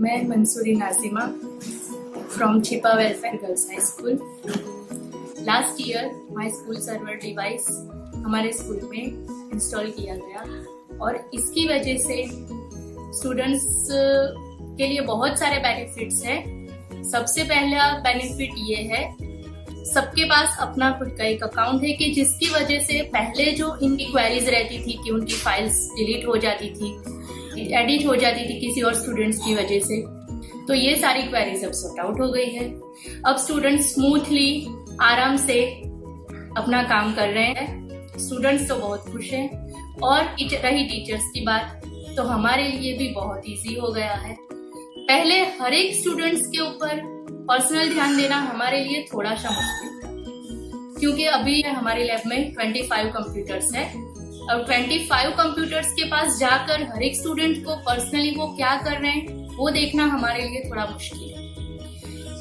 मैं मंसूरी नाजिमा फ्रॉम छिपा welfare girls high school. Last year my school server device हमारे school में इंस्टॉल किया गया और इसकी वजह से स्टूडेंट्स के लिए बहुत सारे बेनिफिट्स हैं। सबसे पहला बेनिफिट ये है, सबके पास अपना खुद का एक अकाउंट है कि जिसकी वजह से पहले जो इनकी क्वेरीज रहती थी कि उनकी फाइल्स डिलीट हो जाती थी, एडिट हो जाती थी किसी और स्टूडेंट्स की वजह से, तो ये सारी क्वेरीज अब सॉर्ट आउट हो गई है। अब स्टूडेंट्स स्मूथली आराम से अपना काम कर रहे हैं। स्टूडेंट्स तो बहुत खुश हैं और रही टीचर्स की बात, तो हमारे लिए भी बहुत इजी हो गया है। पहले हर एक स्टूडेंट्स के ऊपर पर्सनल ध्यान देना हमारे लिए थोड़ा सा मुश्किल था, क्योंकि अभी हमारे लैब में 25 कंप्यूटर्स है और 25 कंप्यूटर्स के पास जाकर हर एक स्टूडेंट को पर्सनली वो क्या कर रहे हैं वो देखना हमारे लिए थोड़ा मुश्किल है।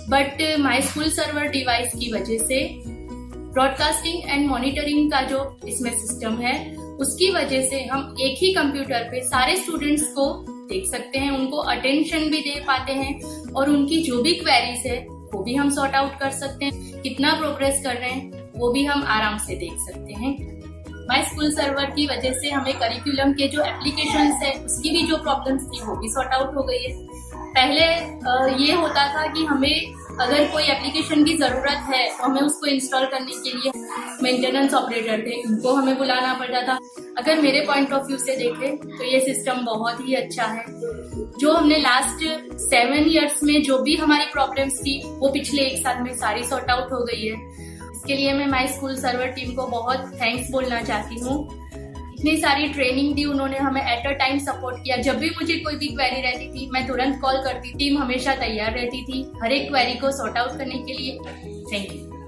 But my school server device की वजह से ब्रॉडकास्टिंग एंड मॉनिटरिंग का जो इसमें सिस्टम है उसकी वजह से हम एक ही कंप्यूटर पे सारे स्टूडेंट्स को देख सकते हैं, उनको अटेंशन भी दे पाते हैं और उनकी जो भी क्वेरीज है वो भी हम सॉर्ट आउट कर सकते हैं। कितना प्रोग्रेस कर रहे हैं वो भी हम आराम से देख सकते हैं। माई स्कूल सर्वर की वजह से हमें करिकुलम के जो एप्लीकेशंस है उसकी भी जो प्रॉब्लम्स थी वो भी सॉर्ट आउट हो गई है। पहले ये होता था कि हमें अगर कोई एप्लीकेशन की जरूरत है तो हमें उसको इंस्टॉल करने के लिए मेंटेनेंस ऑपरेटर थे, उनको हमें बुलाना पड़ता था। अगर मेरे पॉइंट ऑफ व्यू से देखें तो ये सिस्टम बहुत ही अच्छा है। जो हमने लास्ट 7 इयर्स में जो भी हमारी प्रॉब्लम्स थी वो पिछले 1 साल में सारी सॉर्ट आउट हो गई है। इसके लिए मैं माई स्कूल सर्वर टीम को बहुत थैंक्स बोलना चाहती हूँ। इतनी सारी ट्रेनिंग दी उन्होंने, हमें एट अ टाइम सपोर्ट किया। जब भी मुझे कोई भी क्वेरी रहती थी मैं तुरंत कॉल करती, टीम हमेशा तैयार रहती थी हर एक क्वेरी को सॉर्ट आउट करने के लिए। Thank you.